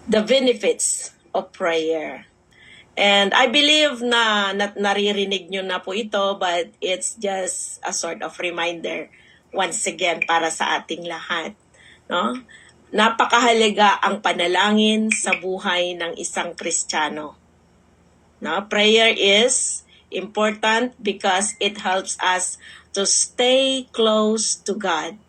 the benefits of prayer. And I believe na naririnig nyo na po ito, but it's just a sort of reminder once again para sa ating lahat. No? Napakahalaga ang panalangin sa buhay ng isang Kristiyano. No? Prayer is important because it helps us to stay close to God.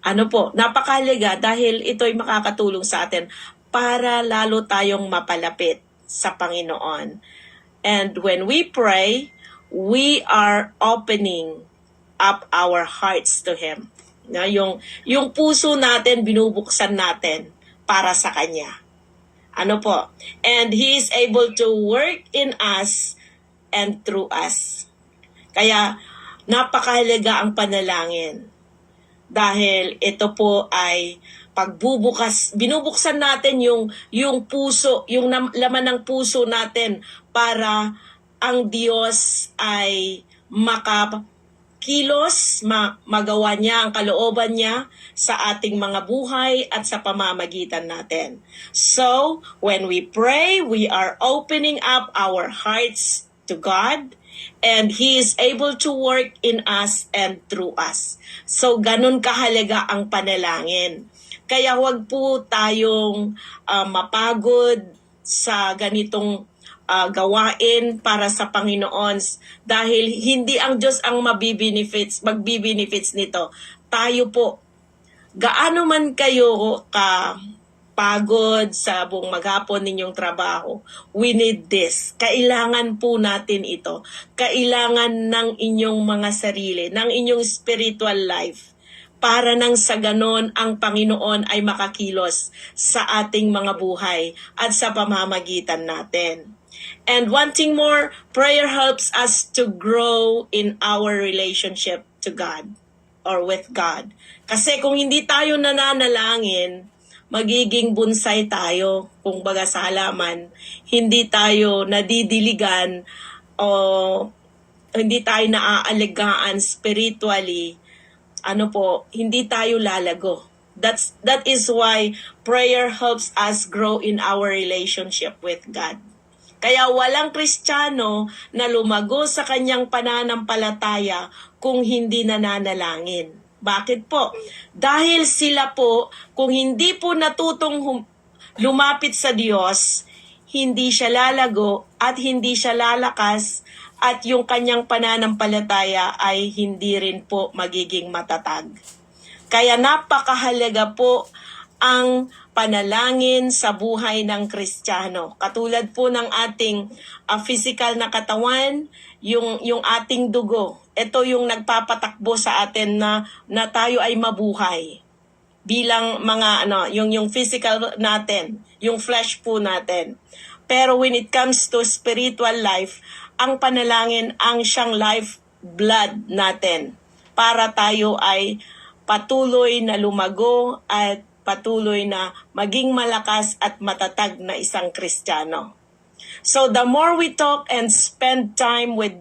Ano po, napakahalaga dahil ito'y makakatulong sa atin para lalo tayong mapalapit sa Panginoon. And when we pray, we are opening up our hearts to Him. Na yung puso natin, binubuksan natin para sa Kanya. Ano po? And He is able to work in us and through us. Kaya napakahalaga ang panalangin. Dahil ito po ay binubuksan natin yung puso, yung laman ng puso natin para ang Diyos ay makakilos, magawa niya ang kalooban niya sa ating mga buhay at sa pamamagitan natin. So, when we pray, we are opening up our hearts to God, and He is able to work in us and through us. So, ganun kahalaga ang panalangin. Kaya huwag po tayong mapagod sa ganitong gawain para sa Panginoon dahil hindi ang Diyos ang magbibenefits nito. Tayo po, gaano man kayo pagod sa buong maghapon ninyong trabaho, we need this. Kailangan po natin ito. Kailangan ng inyong mga sarili, ng inyong spiritual life. Para nang sa ganon ang Panginoon ay makakilos sa ating mga buhay at sa pamamagitan natin. And one thing more, prayer helps us to grow in our relationship to God or with God. Kasi kung hindi tayo nananalangin, magiging bonsai tayo, kung baga sa halaman, hindi tayo nadidiligan o hindi tayo naaalagaan spiritually, hindi tayo lalago. That is why prayer helps us grow in our relationship with God. Kaya walang Kristiyano na lumago sa kanyang pananampalataya kung hindi nananalangin. Bakit po? Dahil sila po, kung hindi po natutong lumapit sa Diyos, hindi siya lalago at hindi siya lalakas at yung kanyang pananampalataya ay hindi rin po magiging matatag. Kaya napakahalaga po ang panalangin sa buhay ng Kristiyano. Katulad po ng ating physical na katawan, yung ating dugo. Ito yung nagpapatakbo sa atin na tayo ay mabuhay. Bilang mga yung physical natin, yung flesh po natin. Pero when it comes to spiritual life, ang panalangin ang siyang life blood natin para tayo ay patuloy na lumago at patuloy na maging malakas at matatag na isang Kristiyano. So the more we talk and spend time with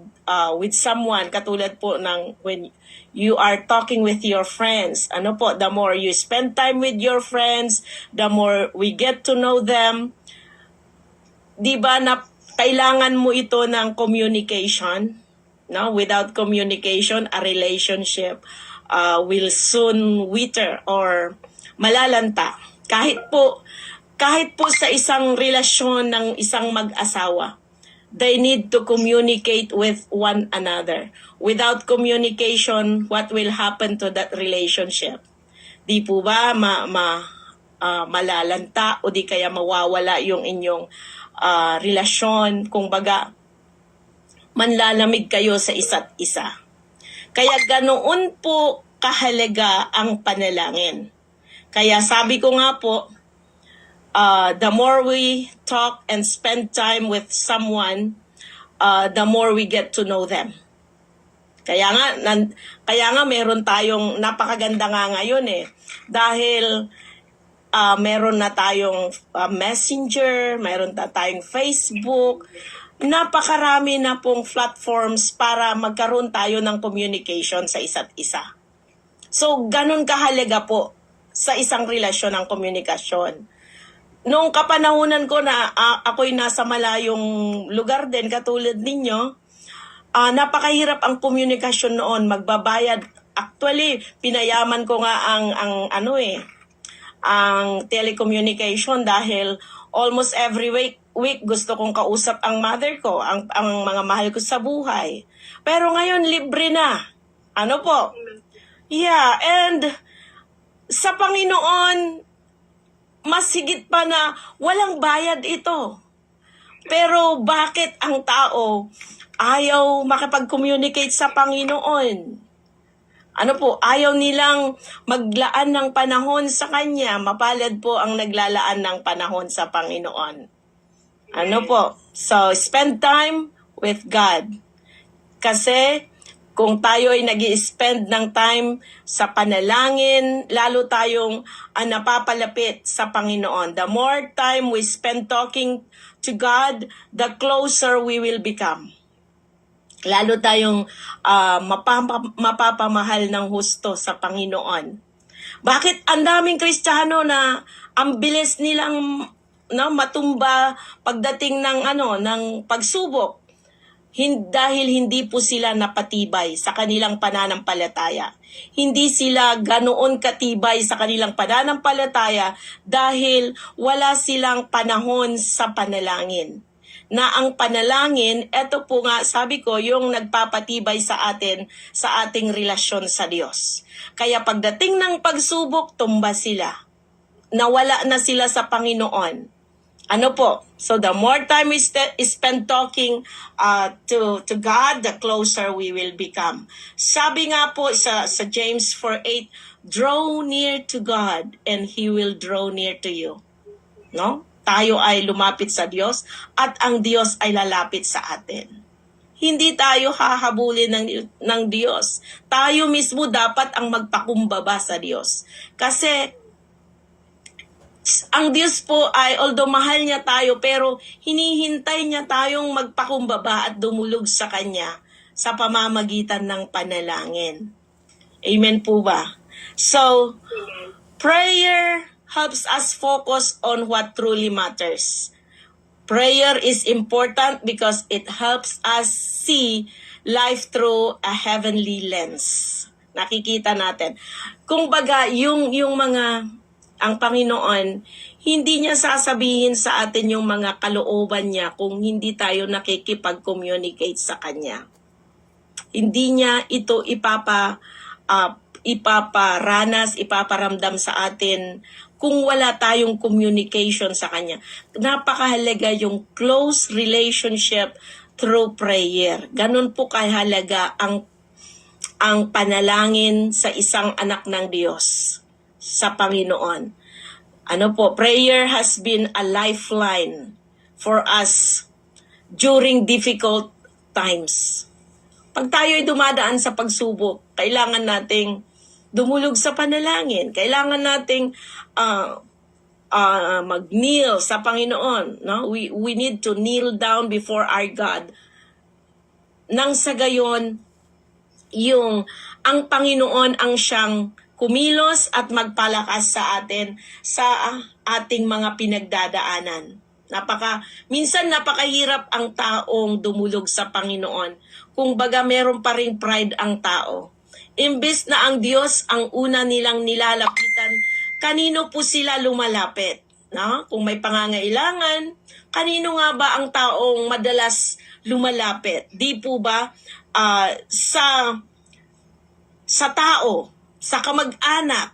someone, katulad po ng when you are talking with your friends, the more you spend time with your friends, the more we get to know them. Di ba na kailangan mo ito ng communication? No? Without communication, a relationship will soon wither or malalanta. Kahit po sa isang relasyon ng isang mag-asawa, they need to communicate with one another. Without communication, what will happen to that relationship? Di po ba malalanta o di kaya mawawala yung inyong relasyon, kung baga manlalamig kayo sa isa't isa. Kaya ganoon po kahalaga ang panalangin. Kaya sabi ko nga po, the more we talk and spend time with someone, the more we get to know them. Kaya nga meron tayong napakaganda nga ngayon dahil meron na tayong Messenger, meron na tayong Facebook, napakarami na pong platforms para magkaroon tayo ng communication sa isa't isa. So, ganun kahalaga po sa isang relasyon ng komunikasyon. Noong kapanahunan ko na ako'y nasa malayong lugar din, katulad ninyo, napakahirap ang komunikasyon noon, magbabayad. Actually, pinayaman ko nga ang telecommunication dahil almost every week gusto kong kausap ang mother ko, ang mga mahal ko sa buhay. Pero ngayon, libre na. Ano po? Yeah, and sa Panginoon, mas higit pa na walang bayad ito. Pero bakit ang tao ayaw makipag-communicate sa Panginoon? Ano po, ayaw nilang maglaan ng panahon sa Kanya. Mapalad po ang naglalaan ng panahon sa Panginoon. Ano po? So, spend time with God. Kasi kung tayo ay nag-i-spend ng time sa panalangin, lalo tayong napapalapit sa Panginoon. The more time we spend talking to God, the closer we will become. Lalo tayong mapapamahal ng husto sa Panginoon. Bakit ang daming Kristiyano na ang bilis nilang matumba pagdating ng pagsubok? Dahil hindi po sila napatibay sa kanilang pananampalataya. Hindi sila ganoon katibay sa kanilang pananampalataya dahil wala silang panahon sa panalangin. Na ang panalangin, eto po nga sabi ko, yung nagpapatibay sa atin sa ating relasyon sa Diyos. Kaya pagdating ng pagsubok, tumba sila. Nawala na sila sa Panginoon. Ano po? So the more time we spend talking to God, the closer we will become. Sabi nga po sa James 4:8, draw near to God and He will draw near to you. No? Tayo ay lumapit sa Diyos at ang Diyos ay lalapit sa atin. Hindi tayo hahabulin ng Diyos. Tayo mismo dapat ang magpakumbaba sa Diyos. Kasi ang Diyos po ay, although mahal niya tayo, pero hinihintay niya tayong magpakumbaba at dumulog sa Kanya sa pamamagitan ng panalangin. Amen po ba? So, prayer helps us focus on what truly matters. Prayer is important because it helps us see life through a heavenly lens. Nakikita natin. Kung baga, ang Panginoon, hindi niya sasabihin sa atin yung mga kalooban niya kung hindi tayo nakikipag-communicate sa Kanya. Hindi niya ito ipaparanas, ipaparamdam sa atin kung wala tayong communication sa Kanya. Napakahalaga yung close relationship through prayer. Ganun po kahalaga ang panalangin sa isang anak ng Diyos sa Panginoon. Prayer has been a lifeline for us during difficult times. Pag tayo ay dumadaan sa pagsubok, kailangan nating dumulog sa panalangin. Kailangan nating mag-kneel sa Panginoon. No? We need to kneel down before our God. Nang sa gayon, ang Panginoon ang siyang kumilos at magpalakas sa atin sa ating mga pinagdadaanan. Minsan napakahirap ang taong dumulog sa Panginoon. Kung baga meron pa ring pride ang tao. Imbes na ang Diyos ang una nilang nilalapitan, kanino po sila lumalapit? No? Kung may pangangailangan, kanino nga ba ang taong madalas lumalapit? Di po ba sa tao, sa kamag-anak,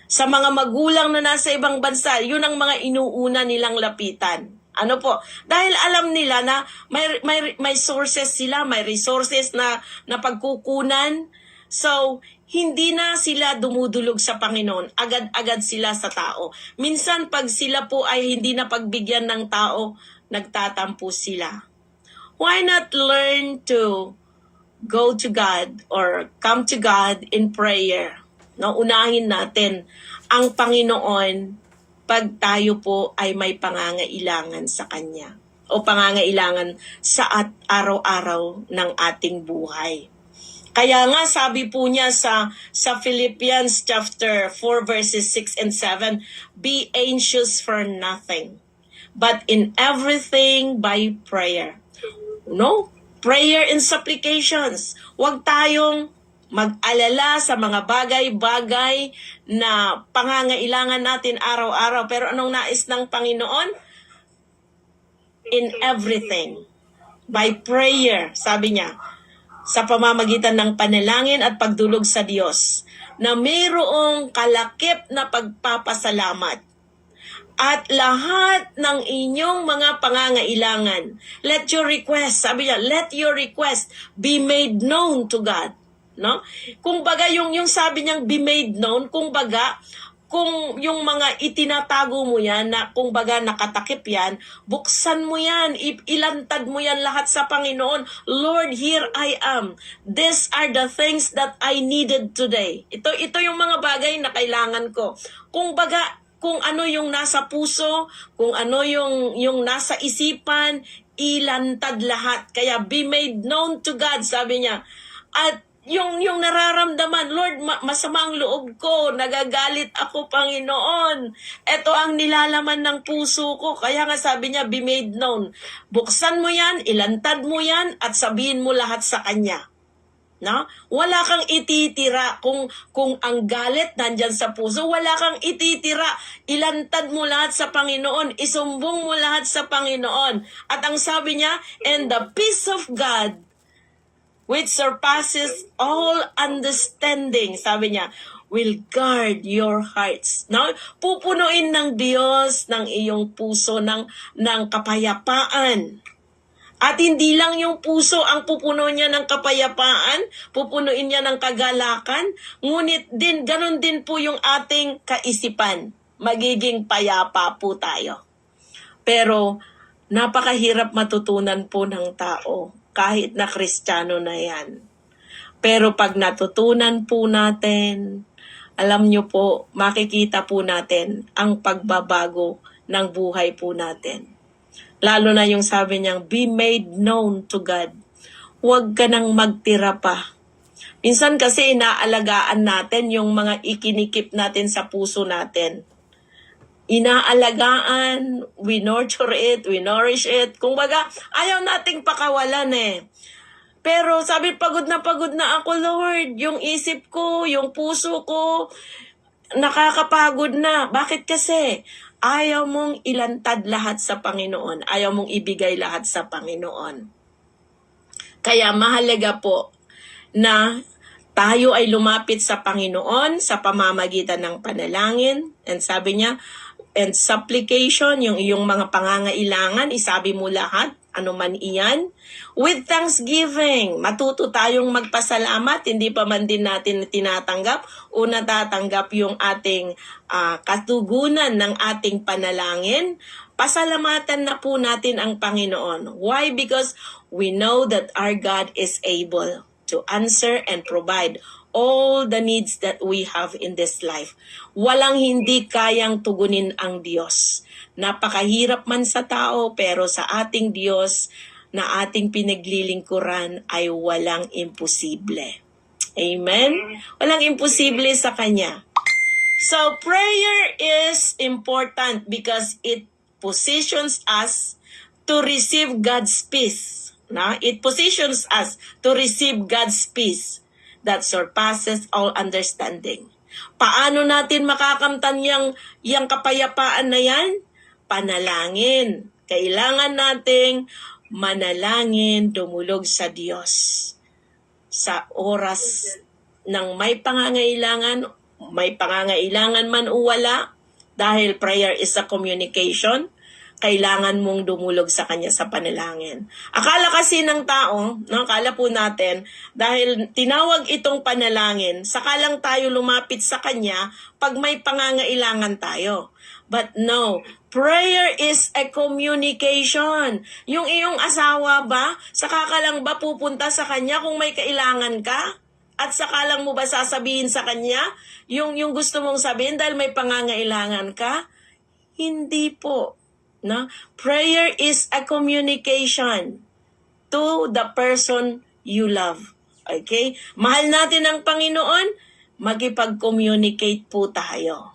sa mga magulang na nasa ibang bansa, yun ang mga inuuna nilang lapitan. Dahil alam nila na may sources sila, may resources na pagkukunan. So, hindi na sila dumudulog sa Panginoon. Agad-agad sila sa tao. Minsan, pag sila po ay hindi na pagbigyan ng tao, nagtatampo sila. Why not learn to go to God or come to God in prayer? Unahin natin ang Panginoon pag tayo po ay may pangangailangan sa Kanya o pangangailangan sa araw-araw ng ating buhay. Kaya nga sabi po niya sa Philippians chapter 4 verses 6 and 7, be anxious for nothing, but in everything by prayer. No? Prayer and supplications. Huwag tayong mag-alala sa mga bagay-bagay na pangangailangan natin araw-araw. Pero anong nais ng Panginoon? In everything. By prayer, sabi niya, sa pamamagitan ng panalangin at pagdulog sa Diyos, na mayroong kalakip na pagpapasalamat. At lahat ng inyong mga pangangailangan, let your request, sabi niya, let your request be made known to God. No? Kung baga yung sabi niyang be made known, kung baga, kung yung mga itinatago mo yan, na kung baga nakatakip yan, buksan mo yan, ilantad mo yan lahat sa Panginoon. Lord, here I am. These are the things that I needed today. Ito yung mga bagay na kailangan ko. Kung baga, kung ano yung nasa puso, kung ano yung nasa isipan, ilantad lahat. Kaya be made known to God, sabi niya. At yung nararamdaman, Lord, masama ang loob ko, nagagalit ako, Panginoon. Ito ang nilalaman ng puso ko. Kaya nga sabi niya, be made known. Buksan mo yan, ilantad mo yan, at sabihin mo lahat sa Kanya. No? Wala kang ititira kung ang galit nandyan sa puso, wala kang ititira. Ilantad mo lahat sa Panginoon, isumbong mo lahat sa Panginoon. At ang sabi niya, and the peace of God which surpasses all understanding, sabi niya, will guard your hearts. No? Pupunuin ng Diyos ng iyong puso ng kapayapaan. At hindi lang yung puso ang pupuno niya ng kapayapaan, pupunuin niya ng kagalakan, ngunit ganun din po yung ating kaisipan. Magiging payapa po tayo. Pero napakahirap matutunan po ng tao, kahit na Kristiyano na yan. Pero pag natutunan po natin, alam nyo po, makikita po natin ang pagbabago ng buhay po natin. Lalo na yung sabi niyang, be made known to God. Huwag ka nang magtira pa. Minsan kasi inaalagaan natin yung mga ikinikip natin sa puso natin. Inaalagaan, we nurture it, we nourish it. Kung baga, ayaw nating pakawalan eh. Pero sabi, pagod na ako, Lord. Yung isip ko, yung puso ko, nakakapagod na. Bakit kasi? Ayaw mong ilantad lahat sa Panginoon. Ayaw mong ibigay lahat sa Panginoon. Kaya mahalaga po na tayo ay lumapit sa Panginoon sa pamamagitan ng panalangin. And sabi niya, and supplication, yung iyong mga pangangailangan, isabi mo lahat, ano man iyan. With thanksgiving, matuto tayong magpasalamat, hindi pa man din natin tinatanggap o natatanggap yung ating katugunan ng ating panalangin. Pasalamatan na po natin ang Panginoon. Why? Because we know that our God is able to answer and provide all the needs that we have in this life. Walang hindi kayang tugunin ang Diyos. Napakahirap man sa tao, pero sa ating Diyos na ating pinaglilingkuran ay walang imposible. Amen? Walang imposible sa Kanya. So, prayer is important because it positions us to receive God's peace. No? It positions us to receive God's peace that surpasses all understanding. Paano natin makakamtan yang kapayapaan na yan? Panalangin. Kailangan nating manalangin, dumulog sa Diyos. Sa oras ng may pangangailangan man o wala, dahil prayer is a communication, kailangan mong dumulog sa Kanya sa panalangin. Akala kasi ng tao, akala po natin, dahil tinawag itong panalangin, saka lang tayo lumapit sa Kanya pag may pangangailangan tayo. But no, prayer is a communication. Yung iyong asawa ba, saka ka lang ba pupunta sa Kanya kung may kailangan ka? At saka lang mo ba sasabihin sa Kanya yung gusto mong sabihin dahil may pangangailangan ka? Hindi po. No? Prayer is a communication to the person you love. Okay? Mahal natin ang Panginoon, makipag-communicate po tayo.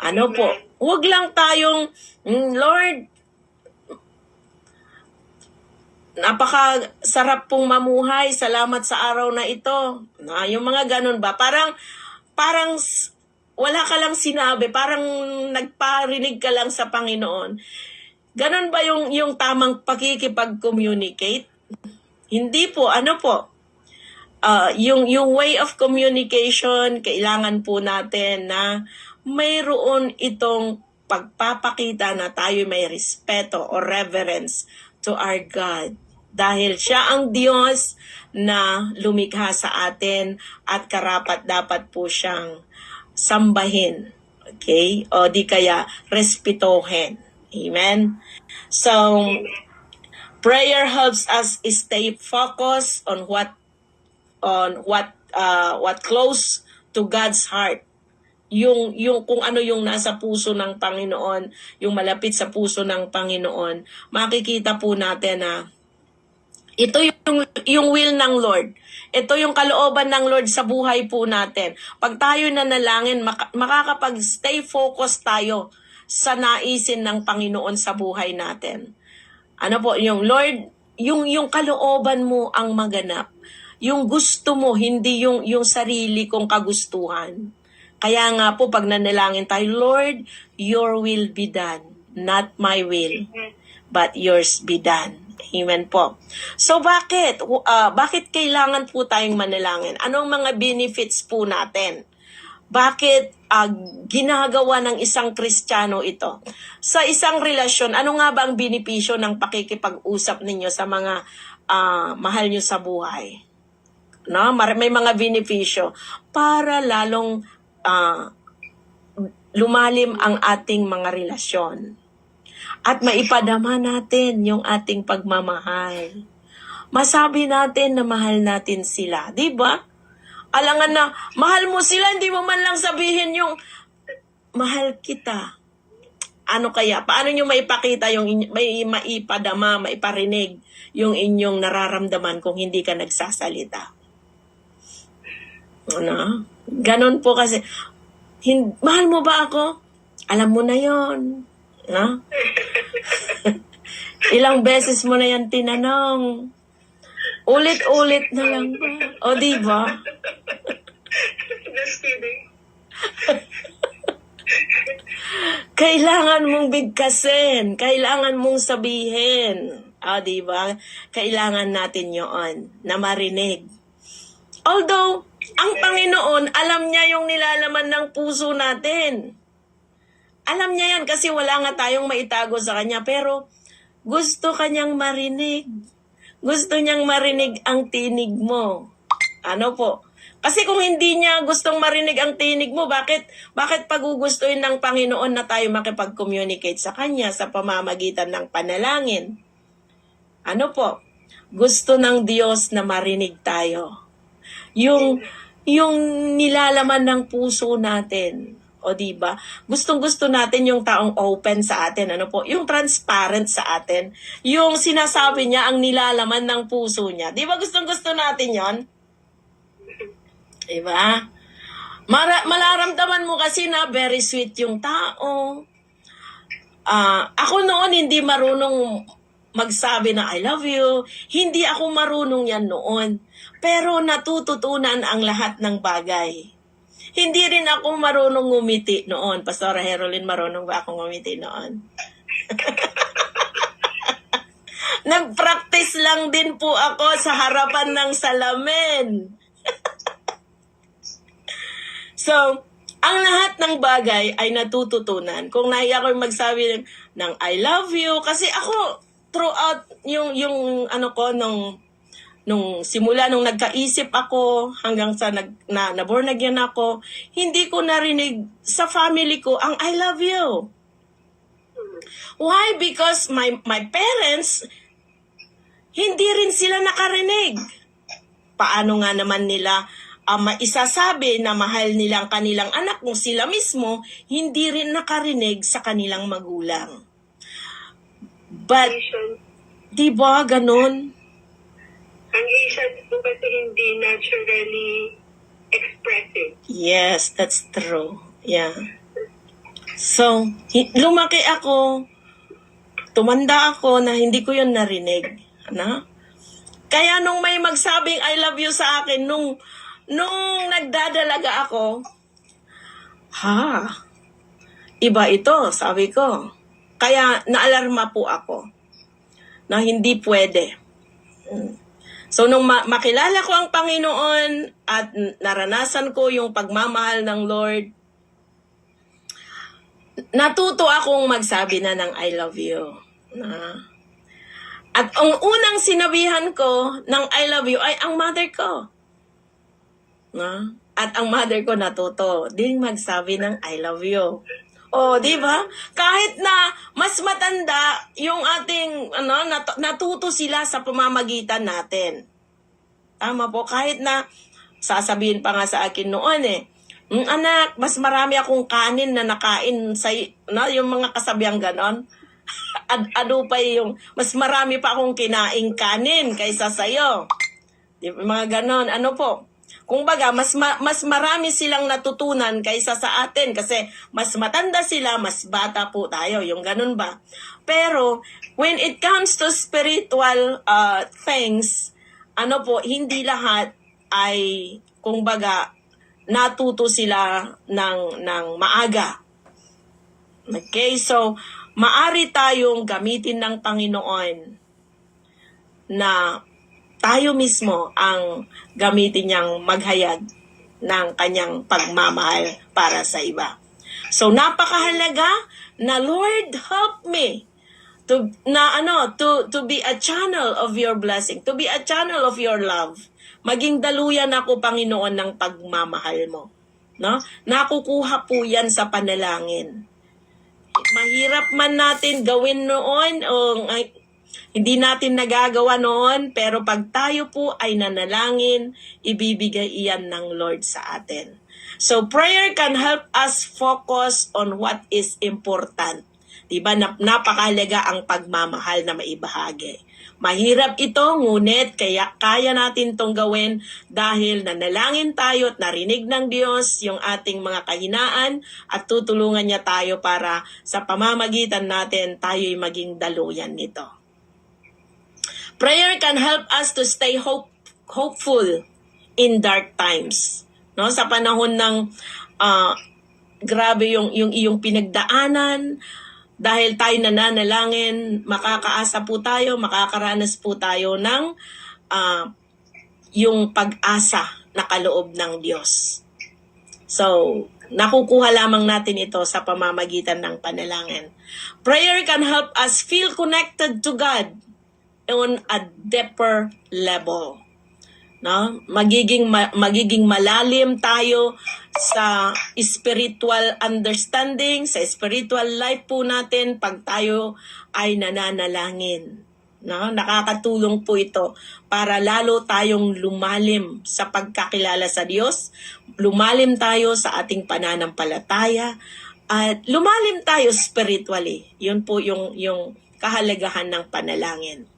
Ano po? Huwag lang tayong, Lord, napaka-sarap pong mamuhay, salamat sa araw na ito. Yung mga ganun ba? Parang wala ka lang sinabi, parang nagparinig ka lang sa Panginoon. Ganun ba yung tamang pakikipag-communicate? Hindi po, ano po? Yung way of communication, kailangan po natin na mayroon itong pagpapakita na tayo may respeto o reverence to our God. Dahil siya ang Diyos na lumikha sa atin at karapat dapat po siyang sambahin. Okay? O di kaya respetohin. Amen? So, prayer helps us stay focused on what close to God's heart. Yung kung ano yung nasa puso ng Panginoon, yung malapit sa puso ng Panginoon, makikita po natin na ito yung will ng Lord. Ito yung kalooban ng Lord sa buhay po natin. Pag tayo nanalangin, makakapag-stay focused tayo sa naisin ng Panginoon sa buhay natin. Ano po, yung Lord, yung kalooban mo ang maganap. Yung gusto mo, hindi yung sarili kong kagustuhan. Kaya nga po, pag nanalangin tayo, Lord, your will be done. Not my will, but yours be done. Amen po. So bakit? Bakit kailangan po tayong manalangin? Anong mga benefits po natin? Bakit ginagawa ng isang Kristiyano ito? Sa isang relasyon, ano nga ba ang benepisyo ng pakikipag-usap ninyo sa mga mahal nyo sa buhay? No? May mga benepisyo para lalong lumalim ang ating mga relasyon. At maipadama natin yung ating pagmamahal. Masabi natin na mahal natin sila. Di ba? Alangan na, mahal mo sila, hindi mo man lang sabihin yung, mahal kita. Ano kaya? Paano nyo maipakita maipadama, maiparinig yung inyong nararamdaman kung hindi ka nagsasalita? Ano? Ganon po kasi. Mahal mo ba ako? Alam mo na yon. No? Ilang beses mo na yan tinanong. Ulit-ulit na lang ba? O diba? Just kidding. Kailangan mong bigkasin. Kailangan mong sabihin. O diba? Kailangan natin yon na marinig. Although, ang Panginoon, alam niya yung nilalaman ng puso natin. Alam niya yan kasi wala nga tayong maitago sa Kanya. Pero gusto Kanyang marinig. Gusto niyang marinig ang tinig mo. Ano po? Kasi kung hindi niya gustong marinig ang tinig mo, bakit pagugustuhin ng Panginoon na tayo makipag-communicate sa Kanya sa pamamagitan ng panalangin? Ano po? Gusto ng Diyos na marinig tayo. Yung nilalaman ng puso natin. O diba? Gustong-gusto natin yung taong open sa atin. Ano po? Yung transparent sa atin. Yung sinasabi niya ang nilalaman ng puso niya. Diba gustong-gusto natin yon? Diba? Malaramdaman mo kasi na very sweet yung tao. Ako noon hindi marunong magsabi na I love you. Hindi ako marunong yan noon. Pero natututunan ang lahat ng bagay. Hindi rin ako marunong ngumiti noon. Pastora Herolyn, marunong ba akong ngumiti noon? Nag-practice lang din po ako sa harapan ng salamin. So, ang lahat ng bagay ay natututunan. Kung nahiya ko magsabi ng I love you, kasi ako throughout yung ano ko nung simula nung nagkaisip ako hanggang sa na-born again ako, hindi ko narinig sa family ko ang I love you. Why? Because my parents, hindi rin sila nakarinig. Paano nga naman nila maisasabi na mahal nilang kanilang anak kung sila mismo hindi rin nakarinig sa kanilang magulang? But, di ba ganun? Ang Asians po kasi hindi naturally expressive. Yes, that's true. Yeah. So, lumaki ako, tumanda ako na hindi ko yun narinig. Ano? Kaya nung may magsabing I love you sa akin, nung nagdadalaga ako, iba ito, sabi ko. Kaya naalarma po ako na hindi pwede. So, nung makilala ko ang Panginoon at naranasan ko yung pagmamahal ng Lord, natuto akong magsabi na ng I love you. At ang unang sinabihan ko ng I love you ay ang mother ko. At ang mother ko natuto din magsabi ng I love you. Oh, di ba? Kahit na mas matanda yung ating natuto sila sa pamamagitan natin. Tama po, kahit na sasabihin pa nga sa akin noon anak, mas marami akong kanin na nakain sa yung mga kasabihang ganon. Ano pa yung mas marami pa akong kinaing kanin kaysa sa'yo. Di ba, mga ganon. Ano po? Kung baga, mas marami silang natutunan kaysa sa atin kasi mas matanda sila, mas bata po tayo. Yung ganun ba? Pero, when it comes to spiritual things, hindi lahat ay, kung baga, natuto sila ng maaga. Okay? So, maari tayong gamitin ng Panginoon na tayo mismo ang gamitin niyang maghayag ng kanyang pagmamahal para sa iba. So, napakahalaga na Lord, help me to be a channel of your blessing, to be a channel of your love. Maging daluyan ako, Panginoon, ng pagmamahal mo. No? Nakukuha po yan sa panalangin. Mahirap man natin gawin noon o hindi natin nagagawa noon, pero pag tayo po ay nanalangin, ibibigay iyan ng Lord sa atin. So prayer can help us focus on what is important. Diba? Napakahalaga ang pagmamahal na maibahagi. Mahirap ito, ngunit kaya natin itong gawin dahil nanalangin tayo at narinig ng Diyos yung ating mga kahinaan at tutulungan niya tayo para sa pamamagitan natin tayo'y maging daluyan nito. Prayer can help us to stay hopeful in dark times. No, sa panahon ng grabe yung iyong pinagdaanan, dahil tayo nananalangin, makakaasa po tayo, makakaranas po tayo ng yung pag-asa na kaloob ng Diyos. So, nakukuha lamang natin ito sa pamamagitan ng panalangin. Prayer can help us feel connected to God on a deeper level. No? Magiging malalim tayo sa spiritual understanding, sa spiritual life po natin pag tayo ay nananalangin. No? Nakakatulong po ito para lalo tayong lumalim sa pagkakilala sa Diyos, lumalim tayo sa ating pananampalataya, at lumalim tayo spiritually. Yun po yung kahalagahan ng panalangin.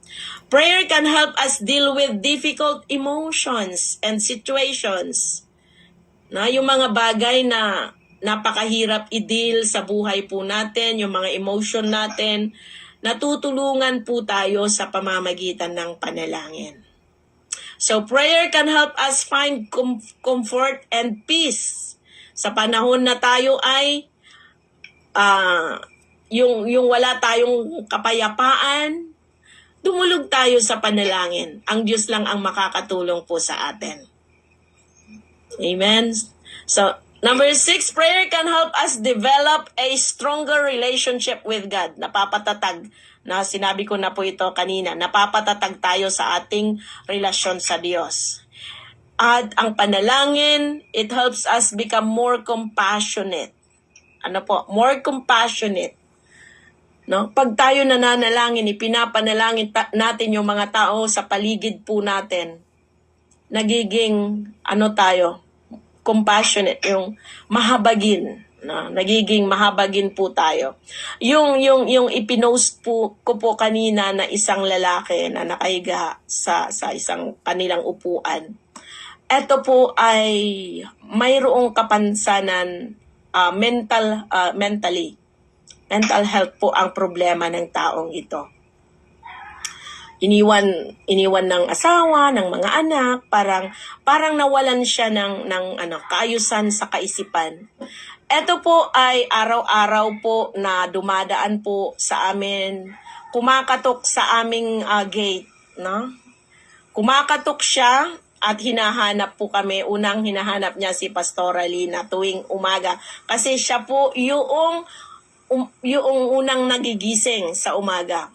Prayer can help us deal with difficult emotions and situations. Na yung mga bagay na napakahirap i-deal sa buhay po natin, yung mga emotion natin, natutulungan po tayo sa pamamagitan ng panalangin. So prayer can help us find comfort and peace. Sa panahon na tayo ay yung wala tayong kapayapaan, dumulog tayo sa panalangin. Ang Diyos lang ang makakatulong po sa atin. Amen? So, number 6, prayer can help us develop a stronger relationship with God. Napapatatag, na sinabi ko na po ito kanina, napapatatag tayo sa ating relasyon sa Diyos. At ang panalangin, it helps us become more compassionate. More compassionate. No? Pag tayo nananalangin, ipinapanalangin natin yung mga tao sa paligid po natin, nagiging, tayo, compassionate, yung mahabagin. na nagiging mahabagin po tayo. Yung ipinost po ko po kanina na isang lalaki na nakahiga sa isang kanilang upuan. Ito po ay mayroong kapansanan mentally. Mental health po ang problema ng taong ito. Iniwan ng asawa, ng mga anak, parang nawalan siya ng kaayusan sa kaisipan. Ito po ay araw-araw po na dumadaan po sa amin, kumakatok sa aming gate, no? Kumakatok siya at hinahanap po kami. Unang hinahanap niya si Pastora Lina tuwing umaga kasi siya po yung unang nagigising sa umaga.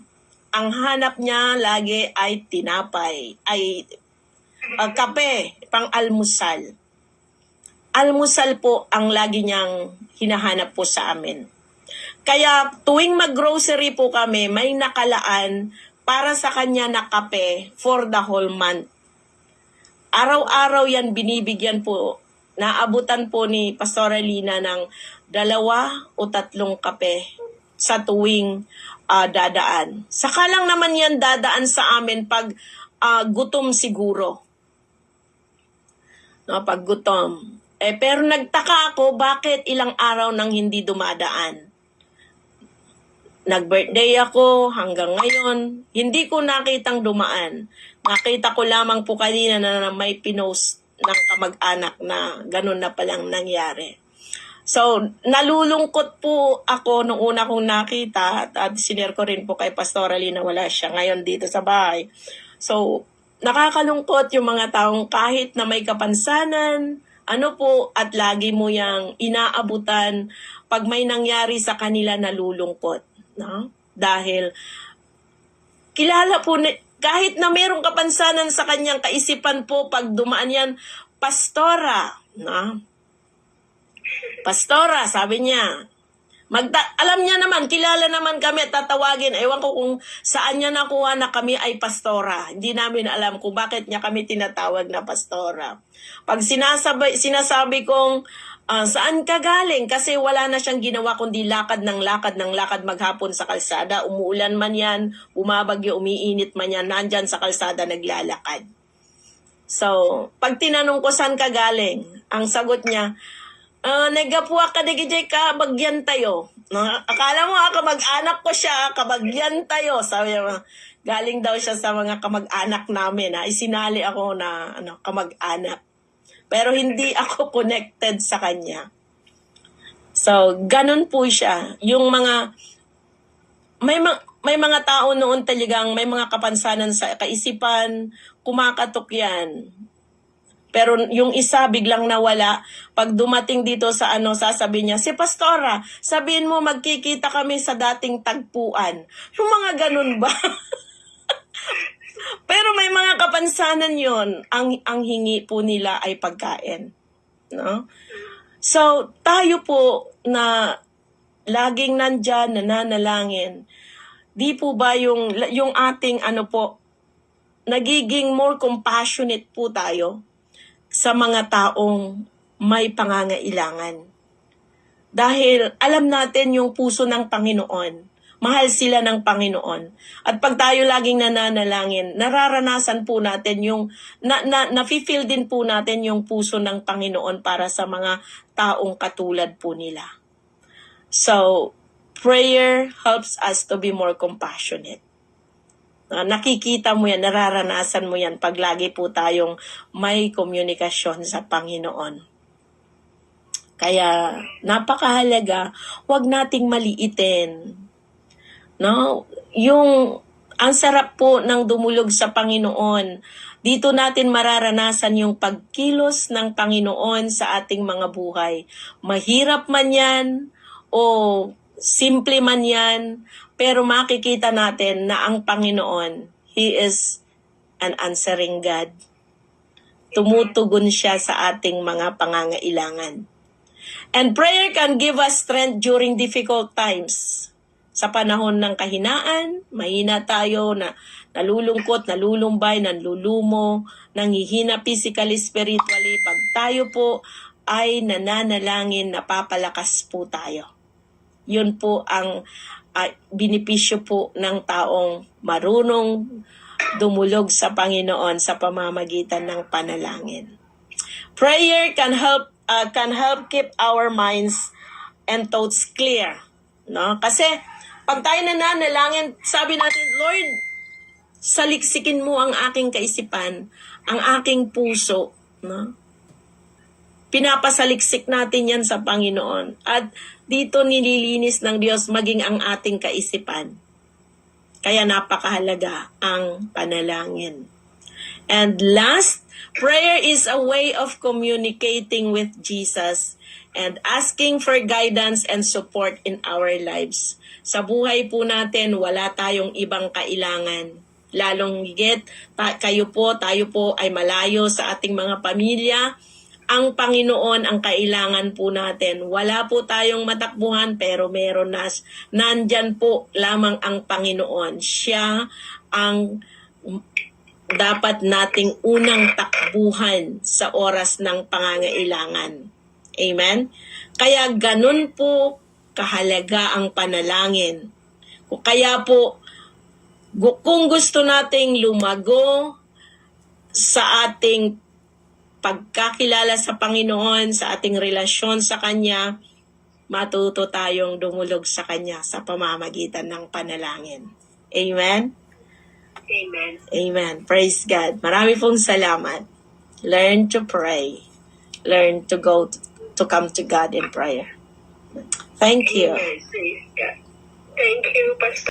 Ang hanap niya lagi ay tinapay, ay kape, pang-almusal. Almusal po ang lagi niyang hinahanap po sa amin. Kaya tuwing mag-grocery po kami, may nakalaan para sa kanya na kape for the whole month. Araw-araw yan binibigyan po, naabutan po ni Pastora Lina ng 2 o 3 kape sa tuwing dadaan. Saka lang naman yan dadaan sa amin pag gutom siguro. No, pag gutom. Pero nagtaka ako bakit ilang araw nang hindi dumadaan. Nag-birthday ako hanggang ngayon. Hindi ko nakitang dumaan. Nakita ko lamang po kanina na may pinost ng kamag-anak na ganun na palang nangyari. So, nalulungkot po ako nung una kong nakita at sinare ko rin po kay Pastora Lina, wala siya ngayon dito sa bahay. So, nakakalungkot yung mga taong kahit na may kapansanan, at lagi mo yang inaabutan pag may nangyari sa kanila nalulungkot. No? Dahil, kilala po, kahit na mayroong kapansanan sa kanyang kaisipan po, pag dumaan yan, Pastora, no? Pastora, sabi niya. Alam niya naman, kilala naman kami, tatawagin. Ewan ko kung saan niya nakuha na kami ay pastora. Hindi namin alam kung bakit niya kami tinatawag na pastora. Pag sinasabi kong, saan ka galing? Kasi wala na siyang ginawa kundi lakad ng lakad maghapon sa kalsada. Umuulan man yan, bumabagyo, umiinit man yan, nandyan sa kalsada naglalakad. So, pag tinanong ko saan ka galing, ang sagot niya, nagapuwa ka digijay ka, bagyan tayo. No? Akala mo kamag-anak ko siya, kabagyan tayo. Sabi niya, galing daw siya sa mga kamag-anak namin. Isinali ako na kamag-anak. Pero hindi ako connected sa kanya. So, ganun po siya. Yung may mga tao noon talagang may mga kapansanan sa kaisipan, kumakatok yan. Pero yung isa biglang nawala. Pag dumating dito sa sasabihin niya, si Pastora, sabihin mo magkikita kami sa dating tagpuan. Yung mga ganun ba? Pero may mga kapansanan yon. Ang hingi po nila ay pagkain. No? So, tayo po na laging nandyan, nananalangin, di po ba yung ating nagiging more compassionate po tayo sa mga taong may pangangailangan. Dahil alam natin yung puso ng Panginoon. Mahal sila ng Panginoon. At pag tayo laging nananalangin, nararanasan po natin nafe-feel din po natin yung puso ng Panginoon para sa mga taong katulad po nila. So, prayer helps us to be more compassionate. Nakikita mo yan, nararanasan mo yan pag lagi po tayong may komunikasyon sa Panginoon. Kaya napakahalaga, huwag nating maliitin. No? Ang sarap po ng dumulog sa Panginoon. Dito natin mararanasan yung pagkilos ng Panginoon sa ating mga buhay. Mahirap man yan o simple man yan, pero makikita natin na ang Panginoon, He is an answering God. Tumutugon siya sa ating mga pangangailangan. And prayer can give us strength during difficult times. Sa panahon ng kahinaan, mahina tayo, nalulungkot, nalulumbay, nanlulumo, nanghihina physically, spiritually. Pag tayo po ay nananalangin, napapalakas po tayo. Yun po ang binipisyo po ng taong marunong dumulog sa Panginoon sa pamamagitan ng panalangin. Prayer can help keep our minds and thoughts clear, no? Kasi pag tayo nananalangin, sabi natin, Lord, saliksikin mo ang aking kaisipan, ang aking puso, no? Pinapasaliksik natin yan sa Panginoon. At dito nililinis ng Diyos maging ang ating kaisipan. Kaya napakahalaga ang panalangin. And last, prayer is a way of communicating with Jesus and asking for guidance and support in our lives. Sa buhay po natin, wala tayong ibang kailangan. Lalong higit, tayo po ay malayo sa ating mga pamilya. Ang Panginoon ang kailangan po natin. Wala po tayong matakbuhan pero meron nandyan po lamang ang Panginoon. Siya ang dapat nating unang takbuhan sa oras ng pangangailangan. Amen? Kaya ganun po kahalaga ang panalangin. Kaya po, kung gusto nating lumago sa ating pagkakilala sa Panginoon, sa ating relasyon sa Kanya, matuto tayong dumulog sa Kanya sa pamamagitan ng panalangin. Amen? Amen. Amen. Praise God. Marami pong salamat. Learn to pray. Learn to come to God in prayer. Thank you. Amen. Praise God. Thank you, Pastor.